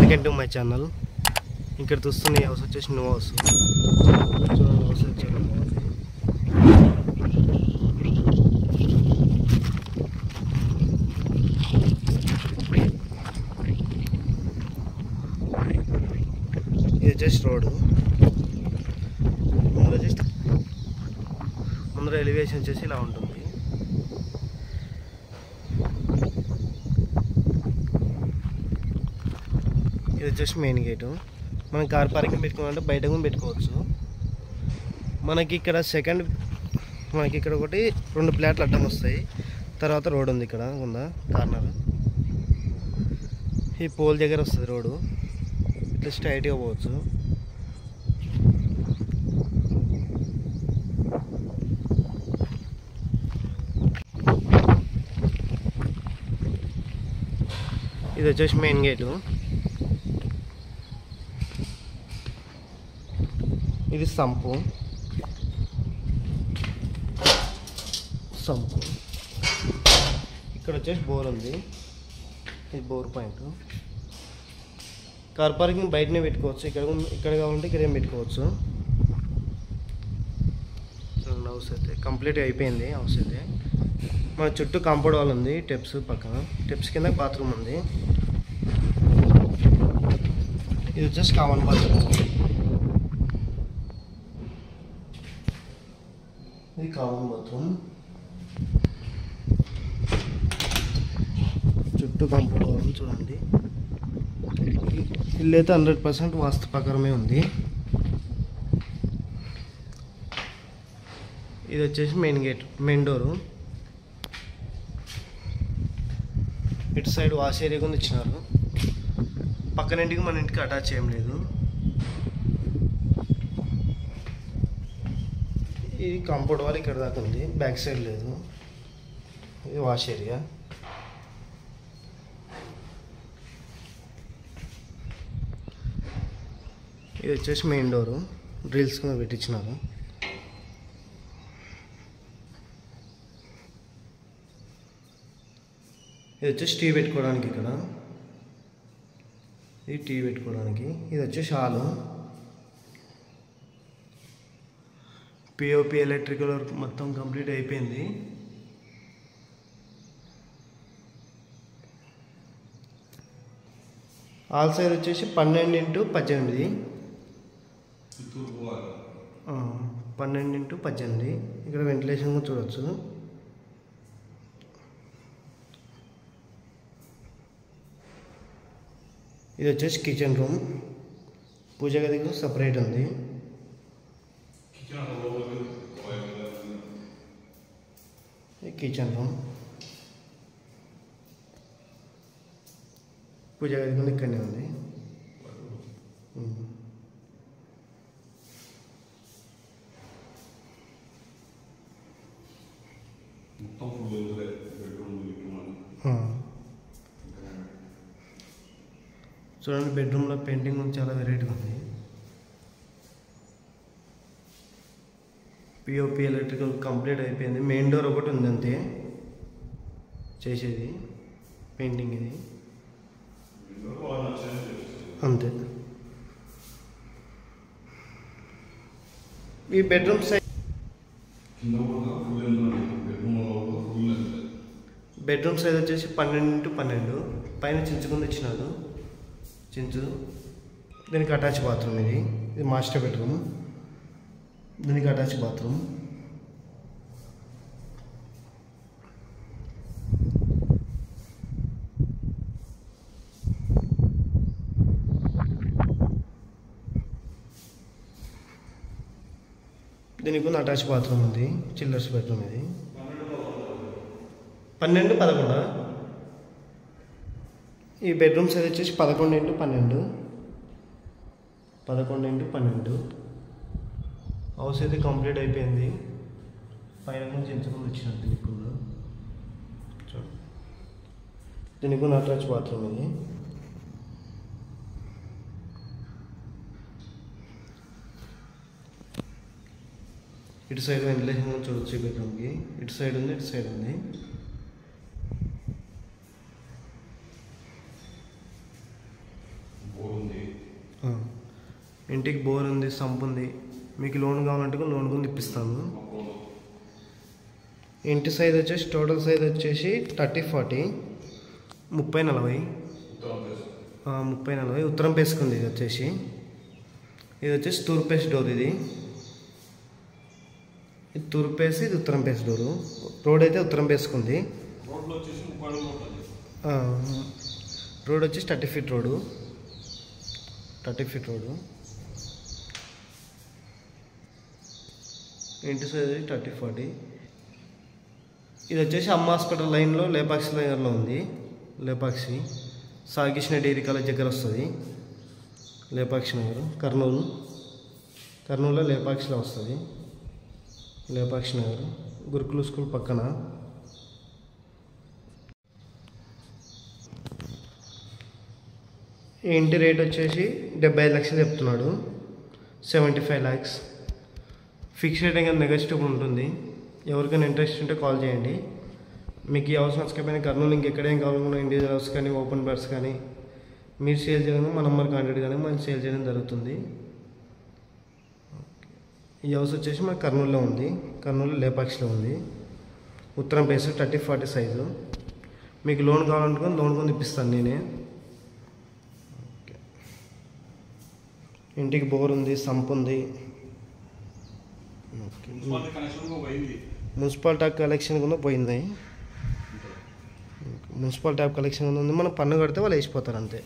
Welcome to my channel. ఇక్కడ చూస్తున్న house వచ్చేసి న్యూ హౌస్. చూడండి హౌస్ చాలా బాగుంది. ఇది జస్ట్ రోడ్. ముందర ఎలివేషన్ వచ్చేసి ఇలా ఉంటుంది. ఇది వచ్చేసి మెయిన్ గేటు. మనం కార్ పార్కింగ్ పెట్టుకోవాలంటే బయట కూడా పెట్టుకోవచ్చు. మనకి ఇక్కడ ఒకటి 2 ప్లాట్లు అడ్డం వస్తాయి. తర్వాత రోడ్ ఉంది, ఇక్కడ ఉందా కార్నర్. ఈ పోల్ దగ్గర వస్తుంది రోడ్డు. ఇట్లా స్ట్రైట్గా పోవచ్చు. ఇది వచ్చేసి మెయిన్ గేటు. ఇది సంపు. ఇక్కడ వచ్చేసి బోర్ ఉంది. ఇది బోర్ పాయింట్. కార్ పార్కింగ్ బయటనే పెట్టుకోవచ్చు. ఇక్కడ కావాలంటే ఇక్కడ ఏం పెట్టుకోవచ్చు. హౌస్ అయితే కంప్లీట్ అయిపోయింది. హౌస్ అయితే మన చుట్టూ కాంపౌండ్ వాల్ ఉంది. టెప్స్ పక్కన, టెప్స్ కింద బాత్రూమ్ ఉంది. ఇది వచ్చేసి కామన్ బాత్రూమ్. ఇది కామన్ బాత్రూమ్. చుట్టూ కాంపౌండ్ వాల్ చూడండి. ఇల్లు అయితే 100% వాస్తు ప్రకారమే ఉంది. ఇది వచ్చేసి మెయిన్ గేట్, మెయిన్ డోరు. ఇటు సైడ్ వాష్ ఏరియా కూడా ఇచ్చినారు. పక్కన ఇంటికి మన ఇంటికి అటాచ్ చేయం లేదు. ఇది కాంపౌండ్ వాల్ ఇక్కడ దాకా ఉంది, బ్యాక్ సైడ్ లేదు. ఇది వాష్ ఏరియా. ఇది వచ్చేసి మెయిన్ డోరు. డ్రిల్స్ కూడా పెట్టించినారు. ఇది వచ్చేసి టీ పెట్టుకోవడానికి. ఇక్కడ ఇది టీ పెట్టుకోవడానికి. ఇది వచ్చేసి హాలు. పిఓపి ఎలక్ట్రికల్ వర్క్ మొత్తం కంప్లీట్ అయిపోయింది. హాల్ సైజ్ వచ్చేసి 12x18. 12x18. ఇక్కడ వెంటిలేషన్ కూడా చూడవచ్చు. ఇది వచ్చేసి కిచెన్ రూమ్. పూజ గదికి సపరేట్ ఉంది. కిచెన్ రూమ్, పూజ గది కూడా ఇక్కడనే ఉంది. చూడండి, బెడ్రూమ్లో పెయింటింగ్ చాలా వెరైటీగా ఉంది. పిఓపి ఎలక్ట్రికల్ కంప్లీట్ అయిపోయింది. మెయిన్ డోర్ ఒకటి ఉంది అంతే చేసేది. పెయింటింగ్ ఇది అంతే. ఈ బెడ్రూమ్ సైజ్ వచ్చేసి 12x12. పైన చించుకుంది ఇచ్చినాడు. చించు. దీనికి అటాచ్ బాత్రూమ్. ఇది మాస్టర్ బెడ్రూమ్. దీనికి అటాచ్ బాత్రూమ్. దీనికి కూడా అటాచ్ బాత్రూమ్ ఉంది. Children's bedroom. ఇది 12x11. ఈ బెడ్రూమ్ సైజ్ వచ్చేసి 11x12. 11x12. హౌస్ అయితే కంప్లీట్ అయిపోయింది. పైన నుంచి ఎంచుకొని వచ్చినట్టు దీనికి కూడా. దీనికి కూడా అటాచ్ బాత్రూమ్. ఇది ఇటు సైడ్ వెంటిలేషన్ చూడొచ్చు. ఈ బెడ్రూమ్కి ఇటు సైడ్ ఉంది, ఇటు సైడ్ ఉంది. ఇంటికి బోర్ ఉంది, సంప్ ఉంది. మీకు లోన్ కావాలంటే లోన్ కూడా ఇప్పిస్తాను. ఇంటి సైజ్ వచ్చేసి టోటల్ సైజ్ వచ్చేసి 30-40 30-40 30-40 ఉత్తరం పేసుకుంది. ఇది వచ్చేసి తూర్పు పేస్ డోర్. ఇది తూర్పు పేసి, ఇది ఉత్తరం పేస్ డోరు. రోడ్ అయితే ఉత్తరం పేసుకుంది. రోడ్ వచ్చేసి 30 ఫీట్ రోడ్డు. ఇంటి సైజ్ 30-40. ఇది వచ్చేసి అమ్మ హాస్పిటల్ లైన్లో లేపాక్షి దగ్గరలో ఉంది. లేపాక్షి సాగికృష్ణ డైరీ కాలేజ్ దగ్గర వస్తుంది. లేపాక్షి నగర్, కర్నూలులో లేపాక్షిలో వస్తుంది. లేపాక్షి నగర్ గురుకుల స్కూల్ పక్కన. ఈ ఇంటి రేట్ వచ్చేసి 75 లక్షలు చెప్తున్నాడు. 75 lakhs ఫిక్స్ రేట్ ఇంకా నెగోషియబుల్ ఉంటుంది. ఎవరికైనా ఇంట్రెస్ట్ ఉంటే కాల్ చేయండి. మీకు ఈ హౌస్ నచ్చకపోయినా కర్నూలు ఇంకెక్కడేం కావాలన్నా ఇండివిజువల్ హౌస్ కానీ ఓపెన్ బర్డ్స్ కానీ మీరు సేల్ చేయడం, మా నంబర్ కాంటాక్ట్ కానీ మనం సేల్ చేయడం జరుగుతుంది. ఈ హౌస్ వచ్చేసి మన కర్నూలులో ఉంది. కర్నూలు లేపాక్షిలో ఉంది. ఉత్తరం పేస్ 30-40 సైజు. మీకు లోన్ కావాలనుకుని లోన్ కొని ఇప్పిస్తాను నేనే. ఇంటికి బోర్ ఉంది, సంప్ ఉంది. మున్సిపల్ ట్యాప్ కలెక్షన్ కూడా పోయింది. మున్సిపల్ ట్యాప్ కలెక్షన్ ఉంది. మనం పన్ను కడితే వాళ్ళు వేసిపోతారు అంతే.